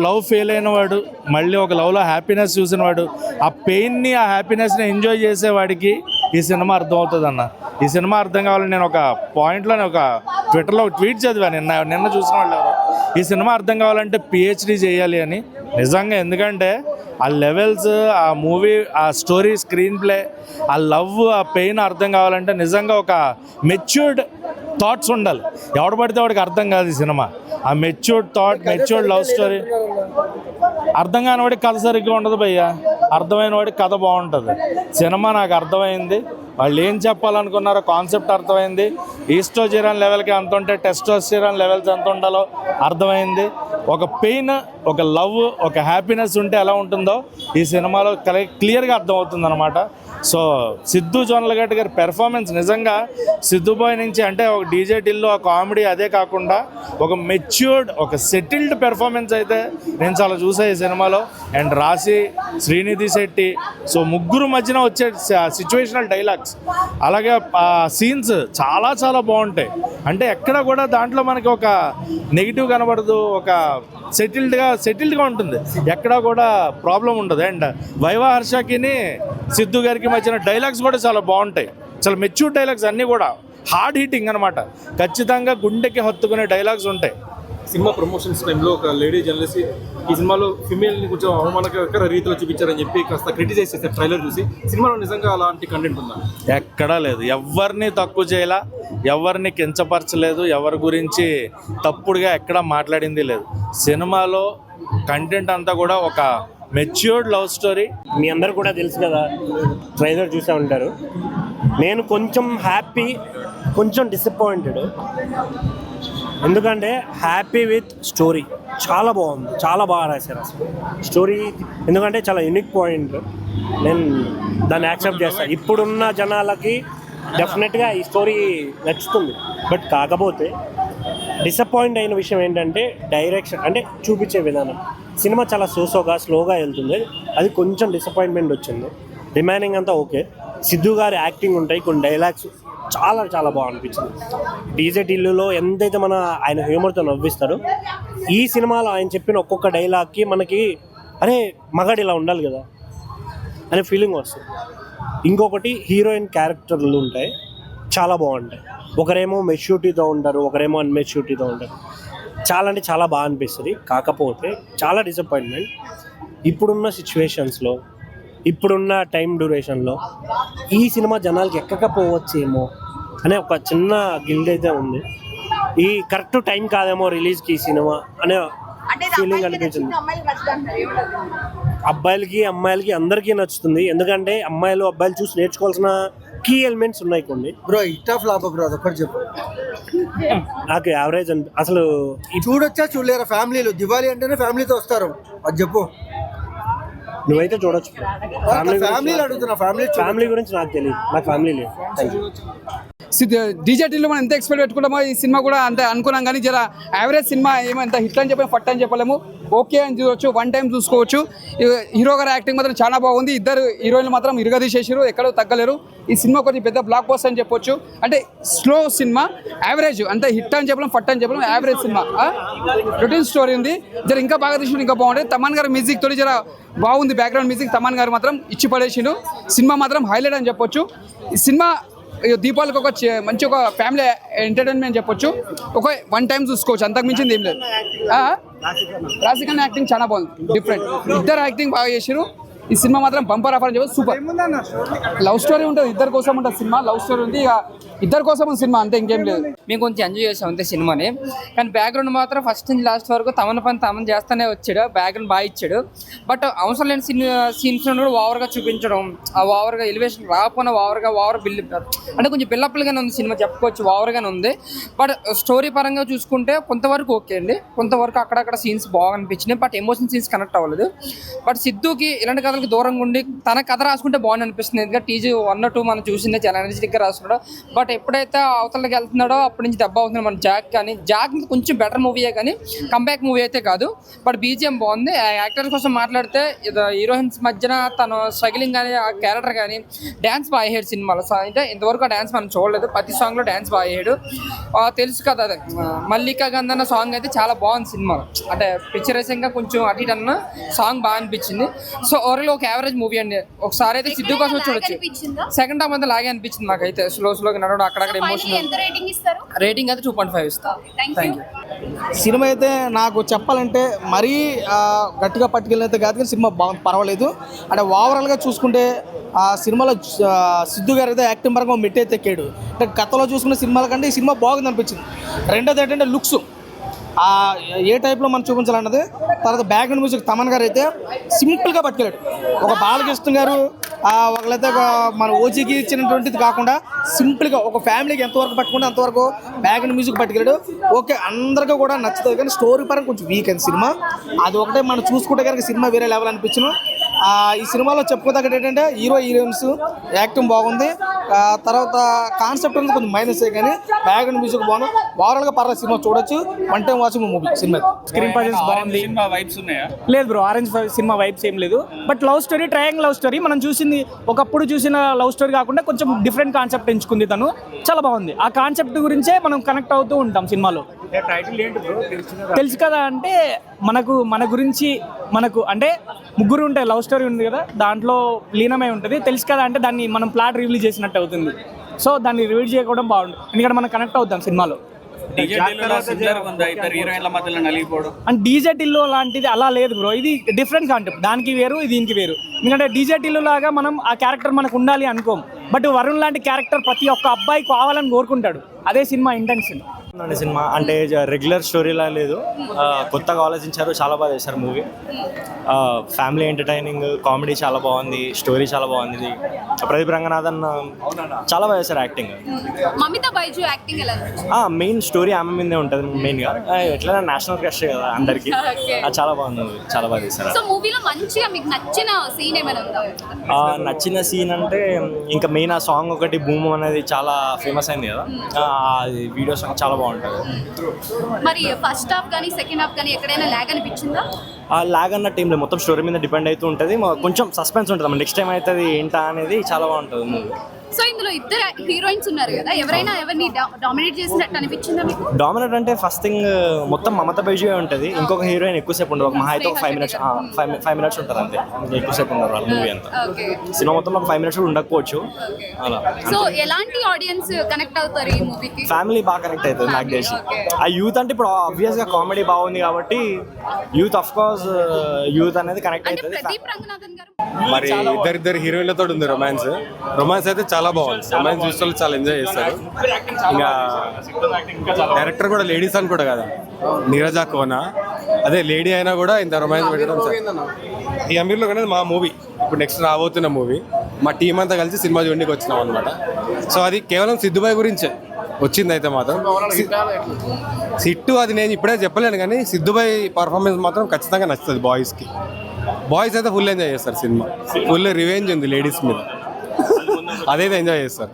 Love fail అయిన వాడు మళ్ళీ ఒక లవ్లో హ్యాపీనెస్ చూసిన వాడు ఆ పెయిన్ని ఆ హ్యాపీనెస్ని ఎంజాయ్ చేసేవాడికి ఈ సినిమా అర్థమవుతుంది అన్న. ఈ సినిమా అర్థం కావాలని నేను ఒక పాయింట్లోనే ఒక ట్విట్టర్లో ఒక ట్వీట్ చదివాను నిన్న చూసిన వాళ్ళు ఎవరు, ఈ సినిమా అర్థం కావాలంటే పిహెచ్డి చేయాలి అని. నిజంగా, ఎందుకంటే ఆ లెవెల్స్, ఆ మూవీ, ఆ స్టోరీ, స్క్రీన్ ప్లే, ఆ లవ్, ఆ పెయిన్ అర్థం కావాలంటే నిజంగా ఒక మెచ్యూర్డ్ థాట్స్ ఉండాలి. ఎవడు పడితే వాడికి అర్థం కాదు ఈ సినిమా. ఆ matured thought, matured love story అర్థం కాని వాడికి కథ సరిగ్గా ఉండదు భయ్య, అర్థమైన వాడికి కథ బాగుంటుంది. సినిమా నాకు అర్థమైంది, వాళ్ళు ఏం చెప్పాలనుకున్నారో కాన్సెప్ట్ అర్థమైంది. ఈస్ట్రోజెరాన్ లెవెల్కి ఎంత ఉంటే టెస్టోస్టెరాన్ లెవెల్స్ ఎంత ఉండాలో అర్థమైంది. ఒక పెయిన్, ఒక లవ్, ఒక హ్యాపీనెస్ ఉంటే ఎలా ఉంటుందో ఈ సినిమాలో క్లియర్గా అర్థమవుతుంది అనమాట. సో సిద్ధు జొన్నలగడ్డ గారి పెర్ఫార్మెన్స్ నిజంగా సిద్ధు బాయ్ నుంచి అంటే ఒక డీజే టిల్లు, ఆ కామెడీ, అదే కాకుండా ఒక మెచ్యూర్డ్, ఒక సెటిల్డ్ పెర్ఫార్మెన్స్ అయితే నేను చాలా చూసా ఈ సినిమాలో. అండ్ రాశి, శ్రీనిధి శెట్టి, సో ముగ్గురు మధ్యన వచ్చే సిచ్యువేషనల్ డైలాగ్స్, అలాగే ఆ సీన్స్ చాలా చాలా బాగుంటాయి. అంటే ఎక్కడ కూడా దాంట్లో మనకి ఒక నెగిటివ్ కనబడదు, ఒక సెటిల్డ్గా ఉంటుంది, ఎక్కడా కూడా ప్రాబ్లం ఉండదు. అండ్ వైవా హర్షకిని సిద్ధు గారికి మధ్యన డైలాగ్స్ కూడా చాలా బాగుంటాయి, చాలా మెచ్యూర్ డైలాగ్స్, అన్నీ కూడా హార్డ్ హీటింగ్ అనమాట. ఖచ్చితంగా గుండెకి హత్తుకునే డైలాగ్స్ ఉంటాయి. సినిమా ప్రమోషన్స్ టైంలో ఒక లేడీ జర్నలిస్ట్ ఈ సినిమాలో ఫిమేల్ని కొంచెం అవమానకర రీతిలో చూపించారని చెప్పి కాస్త క్రిటిసైజ్ చేశారు ట్రైలర్ చూసి. సినిమాలో నిజంగా అలాంటి కంటెంట్ ఉందా? ఎక్కడా లేదు, ఎవరిని తక్కువ చేయాల, ఎవరిని కించపరచలేదు, ఎవరి గురించి తప్పుడుగా ఎక్కడా మాట్లాడింది లేదు. సినిమాలో కంటెంట్ అంతా కూడా ఒక మెచ్యూర్డ్ లవ్ స్టోరీ. మీ అందరు కూడా తెలుసు కదా, ట్రైలర్ చూసే ఉంటారు. నేను కొంచెం హ్యాపీ, కొంచెం డిసప్పాయింటెడ్. ఎందుకంటే హ్యాపీ విత్ స్టోరీ చాలా బాగుంది, చాలా బాగా రాశారు అసలు స్టోరీ. ఎందుకంటే చాలా యూనిక్ పాయింట్, నేను దాన్ని యాక్సెప్ట్ చేస్తాను. ఇప్పుడున్న జనాలకి డెఫినెట్గా ఈ స్టోరీ నచ్చుతుంది. బట్ కాకపోతే డిసప్పాయింట్ అయిన విషయం ఏంటంటే డైరెక్షన్, అంటే చూపించే విధానం. సినిమా చాలా స్లోగా వెళ్తుంది, అది కొంచెం డిసప్పాయింట్మెంట్ వచ్చింది. రిమైనింగ్ అంతా ఓకే. సిద్ధు గారి యాక్టింగ్ ఉంటాయి, కొన్ని డైలాగ్స్ చాలా చాలా బాగా అనిపించింది. డీజే టిల్లులో ఎంతైతే ఆయన హ్యూమర్తో నవ్విస్తాడో, ఈ సినిమాలో ఆయన చెప్పిన ఒక్కొక్క డైలాగ్కి మనకి అరే మగాడు ఇలా ఉండాలి కదా అనే ఫీలింగ్ వస్తుంది. ఇంకొకటి హీరోయిన్ క్యారెక్టర్లు ఉంటాయి, చాలా బాగుంటాయి. ఒకరేమో మెచ్యూరిటీతో ఉంటారు, ఒకరేమో అన్మెచ్యూరిటీతో ఉంటారు. చాలా అంటే చాలా బాగా అనిపిస్తుంది. కాకపోతే చాలా డిసప్పాయింట్మెంట్. ఇప్పుడున్న సిచ్యువేషన్స్లో, ఇప్పుడున్న టైం డ్యూరేషన్లో ఈ సినిమా జనాలకి ఎక్కకపోవచ్చేమో అనే ఒక చిన్న గిల్డ్ అయితే ఉంది. ఈ కరెక్ట్ టైం కాదేమో రిలీజ్కి ఈ సినిమా అనే ఫీలింగ్ అనిపించింది. అబ్బాయిలకి అమ్మాయిలకి అందరికీ నచ్చుతుంది. ఎందుకంటే అమ్మాయిలు అబ్బాయిలు చూసి నేర్చుకోవాల్సిన కీ ఎలిమెంట్స్ ఉన్నాయి కొన్ని. Bro hit of flop bro, అదొక్కటి చెప్పు. నాకు యావరేజ్ అసలు చూడొచ్చా చూడలేరా? ఫ్యామిలీలు దివాళీ అంటేనే ఫ్యామిలీతో వస్తారు, అది చెప్పు. నువ్వైతే చూడొచ్చు. ఫ్యామిలీ గురించి నాకు తెలియదు, నాకు ఫ్యామిలీ లేదు. డీజే టిల్లు మనం ఎంత ఎక్స్పెక్ట్ పెట్టుకుంటామో ఈ సినిమా కూడా అంత అనుకున్నాం. కానీ జర యావరేజ్ సినిమా, ఏమో ఎంత హిట్ అని చెప్పలేము, ఫట్ అని చెప్పలేము. ఓకే అని చూడవచ్చు, వన్ టైం చూసుకోవచ్చు. హీరో గారి యాక్టింగ్ మాత్రం చాలా బాగుంది. ఇద్దరు హీరోయిన్లు మాత్రం ఇరగదీసేసారు, ఎక్కడో తగ్గలేరు. ఈ సినిమా కొంచెం పెద్ద బ్లాక్ బస్టర్ అని చెప్పొచ్చు. అంటే స్లో సినిమా, యావరేజ్, అంత హిట్ అని చెప్పలేము, ఫట్ అని చెప్పలేము, యావరేజ్ సినిమా. రొటీన్ స్టోరీ ఉంది, జర ఇంకా బాగా తీసిన ఇంకా బాగుంటుంది. తమన్ గారి మ్యూజిక్ తోటి జర బాగుంది, బ్యాక్గ్రౌండ్ మ్యూజిక్ తమన్ గారు మాత్రం ఇచ్చి పడేసిండు. సినిమా మాత్రం హైలైట్ అని చెప్పొచ్చు. ఈ సినిమా దీపావళికి ఒక మంచి ఒక ఫ్యామిలీ ఎంటర్టైన్మెంట్ చెప్పొచ్చు. ఒక వన్ టైం చూసుకోవచ్చు, అంతకు మించింది ఏం లేదు. రాశిఖన్నా యాక్టింగ్ చాలా బాగుంది, డిఫరెంట్. ఇద్దరు యాక్టింగ్ బాగా చేసారు. ఈ సినిమా మాత్రం బంపర్ ఆఫర్ అని చెప్పి సూపర్. లవ్ స్టోరీ ఉంటుంది, ఇద్దరు కోసం ఉంటుంది సినిమా. లవ్ స్టోరీ ఉంది, ఇక ఇద్దరు కోసం ఉంది సినిమా, అంతే, ఇంకేం లేదు. మేము కొంచెం ఎంజాయ్ చేసాం అంతే సినిమాని. కానీ బ్యాక్గ్రౌండ్ మాత్రం ఫస్ట్ నుంచి లాస్ట్ వరకు తమన పని తమను చేస్తూనే వచ్చాడు, బ్యాక్గ్రౌండ్ బాగా ఇచ్చాడు. బట్ అవసరం లేని సీన్స్ కూడా ఓవర్గా చూపించడం, ఆ ఓవర్గా ఎలివేషన్ రాకపోయినా ఓవర్ బిల్డప్, అంటే కొంచెం బిల్డప్లుగానే ఉంది సినిమా, చెప్పుకోవచ్చు ఓవర్గానే ఉంది. బట్ స్టోరీ పరంగా చూసుకుంటే కొంతవరకు ఓకే అండి, కొంతవరకు అక్కడక్కడ సీన్స్ బాగా అనిపించినాయి. బట్ ఎమోషన్ సీన్స్ కనెక్ట్ అవ్వలేదు. బట్ సిద్ధుకి ఇలాంటి కథలకు దూరంగా ఉండి తన కథ రాసుకుంటే బాగుంది అనిపిస్తుంది. ఎందుకంటే టీజీ 1 or 2 మనం చూసిందే చాలా ఎనర్జెటిక్గా రాసుకున్నాడు. బట్ బట్ ఎప్పుడైతే అవతలకి వెళ్తున్నాడో అప్పటి నుంచి దెబ్బ అవుతుంది మన జాక్. కానీ జాక్ కొంచెం బెటర్ మూవీయే కానీ కంబ్యాక్ మూవీ అయితే కాదు. బట్ బీజిఎం బాగుంది. యాక్టర్స్ కోసం మాట్లాడితే హీరోయిన్స్ మధ్యన తను స్ట్రగిలింగ్ కానీ ఆ క్యారెక్టర్ కానీ డ్యాన్స్ బాగా వేసాడు సినిమాలో. అంటే ఇంతవరకు ఆ డ్యాన్స్ మనం చూడలేదు. ప్రతి సాంగ్లో డ్యాన్స్ బాగా వేసాడు. తెలుసు కదా అదే మల్లికా గంధన్న సాంగ్ అయితే చాలా బాగుంది సినిమాలో. అంటే పిక్చరైజింగ్గా కొంచెం అటు ఇటు అన్న సాంగ్ బాగా అనిపించింది. సో ఓవరాల్ ఒక యావరేజ్ మూవీ అండి. ఒకసారి అయితే సిద్ధు కోసం చూడొచ్చు. సెకండ్ హాఫ్ అంతా లాగే అనిపించింది నాకైతే. స్లోగా నడవడం అక్కడక్కడ ఎమోషనల్. రేటింగ్ అయితే 2.5 ఇస్తాను. Thank you. సినిమా అయితే నాకు చెప్పాలంటే మరీ గట్టిగా పట్టుకెళ్ళినైతే కాదు కానీ సినిమా పర్వాలేదు. అంటే ఓవరాల్గా చూసుకుంటే ఆ సినిమాలో సిద్ధు గారు అయితే యాక్టింగ్ పరంగా మెట్టి అయితే ఎక్కాడు. అంటే గతంలో చూసుకున్న సినిమాల కంటే ఈ సినిమా బాగుంది అనిపించింది. రెండోది ఏంటంటే లుక్స్ ఏ టైప్లో మనం చూపించాలన్నది. తర్వాత బ్యాక్గ్రౌండ్ మ్యూజిక్ తమన్ గారు అయితే సింపుల్గా పట్టుకెళ్ళాడు. ఒక బాలకృష్ణ గారు ఒకళ్ళైతే మన ఓజీకి ఇచ్చినటువంటిది కాకుండా సింపుల్గా ఒక ఫ్యామిలీకి ఎంతవరకు పట్టుకుంటే అంతవరకు బ్యాక్గ్రౌండ్ మ్యూజిక్ పట్టుకెళ్ళాడు. ఓకే, అందరికీ కూడా నచ్చుతుంది కానీ స్టోరీ పరంగా కొంచెం వీక్ అయింది సినిమా. అది ఒకటే మనం చూసుకుంటే కనుక సినిమా వేరే లెవెల్ అనిపించను. ఈ సినిమాలో చెప్పుకోదగ్గది ఏంటంటే హీరోయిన్స్ యాక్టింగ్ బాగుంది. తర్వాత కాన్సెప్ట్ అనేది కొంచెం మైనస్ కానీ బ్యాక్గ్రౌండ్ మ్యూజిక్ బాగుంది. ఓవరాల్గా పర్లేదు సినిమా చూడొచ్చు. One time watching movie cinema. Screen presence బాగుంది. లేదు బ్రో, ఆరెంజ్ సినిమా వైబ్స్ ఏం లేదు. But love story, triangle love story మనం చూసింది ఒకప్పుడు చూసిన లవ్ స్టోరీ కాకుండా కొంచెం డిఫరెంట్ కాన్సెప్ట్ ఎంచుకుంది తను. చాలా బాగుంది. ఆ కాన్సెప్ట్ గురించే మనం కనెక్ట్ అవుతూ ఉంటాం సినిమాలో. తెలుసు కదా అంటే మన గురించి మనకు అంటే ముగ్గురు ఉంటాయి. లవ్ స్టోరీ ఉంది కదా, దాంట్లో లీనమై ఉంటుంది. తెలుసు కదా అంటే దాన్ని మనం ప్లాట్ రివీల్ చేసినట్టు అవుతుంది. సో దాన్ని రివీల్ చేయడం బాగుంటుంది. ఎందుకంటే మనం కనెక్ట్ అవుతాం సినిమాలో. అండ్ డీజే టిల్లు లాంటిది అలా లేదు బ్రో. ఇది డిఫరెంట్ కాన్సెప్ట్. దానికి వేరు, దీనికి వేరు. ఎందుకంటే డీజే టిల్లు లాగా మనం ఆ క్యారెక్టర్ మనకు ఉండాలి అనుకోం. బట్ వరుణ్ లాంటి క్యారెక్టర్ ప్రతి ఒక్క అబ్బాయి కావాలని కోరుకుంటాడు. అదే సినిమా ఇంటెన్షన్. సినిమా అంటే రెగ్యులర్ స్టోరీలా లేదు, కొత్తగా ఆలోచించారు. చాలా బాగా చేశారు మూవీ. ఫ్యామిలీ ఎంటర్టైనింగ్, కామెడీ చాలా బాగుంది, స్టోరీ చాలా బాగుంది. ప్రదీప్ రంగనాథన్ చాలా బాగా చేశారు యాక్టింగ్. మెయిన్ స్టోరీ ఆమె మీదే ఉంటుంది మెయిన్గా. ఎట్లా నేషనల్ క్రష్ కదా అందరికి. చాలా బాగుంది మూవీ, చాలా బాగా చేశారు. నచ్చిన సీన్ అంటే ఇంకా మెయిన్ ఆ సాంగ్ ఒకటి బూమ్ అనేది చాలా ఫేమస్ అయింది కదా. అది వీడియో సాంగ్ చాలా బాగుంటుంది. మరి ఫస్ట్ హాఫ్ కానీ సెకండ్ హాఫ్ కానీ ఎక్కడైనా లాగ్ అనిపించిందా? లాగ్ అన్న టీంలో మొత్తం స్టోరీ మీద డిపెండ్ అవుతూ ఉంటుంది. కొంచెం సస్పెన్స్ ఉంటుంది. నెక్స్ట్ టైం అవుతుంది ఏంటా అనేది చాలా బాగుంటుంది మూవీ. సో ఇందులో ఇద్దరు హీరోయిన్స్ ఉన్నారు కదా, ఎవరిని డామినేట్ చేసినట్టు అనిపించిందా మీకు? డామినేట్ అంటే ఫస్ట్ థింగ్ మొత్తం మమతా బైజువే ఉంటుంది. ఇంకొక హీరోయిన్ ఎక్కువసేపు ఉండదు. ఒక మహా అయితే ఒక 5 మినిట్స్ ఉంటారు అంతే. ఎక్కువసేపు ఉండరు వాళ్ళ మూవీ అంతా. సినిమా మొత్తం ఒక 5 మినిట్స్ ఉండకపోవచ్చు అలా. సో ఎలాంటి ఆడియన్స్ కనెక్ట్ అవుతారు ఈ మూవీకి? ఫ్యామిలీ బాగా కనెక్ట్ అవుతుంది నాకు తెలిసి. ఆ యూత్ అంటే ఇప్పుడు ఆబ్వియస్గా కామెడీ బాగుంది కాబట్టి యూత్ ఆఫ్ కోర్స్ యూత్ అనేది కనెక్ట్ అవుతుంది. ప్రదీప్ రంగనాథన్ గారు మరి ఇద్దరు హీరోయిన్లతో ఉంది రొమాన్స్ అయితే చాలా బాగుంది. రొమాన్స్ చూస్తే చాలా ఎంజాయ్ చేస్తారు. ఇంకా డైరెక్టర్ కూడా లేడీస్ అని కూడా కదా, నీరజా కోనా, అదే లేడీ అయినా కూడా ఇంత రొమాన్స్ పెట్టడం. ఈ అమీర్లో కానీ మా మూవీ ఇప్పుడు నెక్స్ట్ రాబోతున్న మూవీ మా టీం అంతా కలిసి సినిమా చూడడానికి వచ్చినాం అనమాట. సో అది కేవలం సిద్ధుబాయ్ గురించే వచ్చింది. అయితే మాత్రం సిట్టు అది నేను ఇప్పుడే చెప్పలేను కానీ సిద్ధుబాయ్ పర్ఫార్మెన్స్ మాత్రం ఖచ్చితంగా నచ్చుతుంది బాయ్స్కి. బాయ్స్ అయితే ఫుల్ ఎంజాయ్ చేస్తారు సినిమా. ఫుల్ రివెంజ్ ఉంది లేడీస్ మీద, అదైతే ఎంజాయ్ చేస్తారు.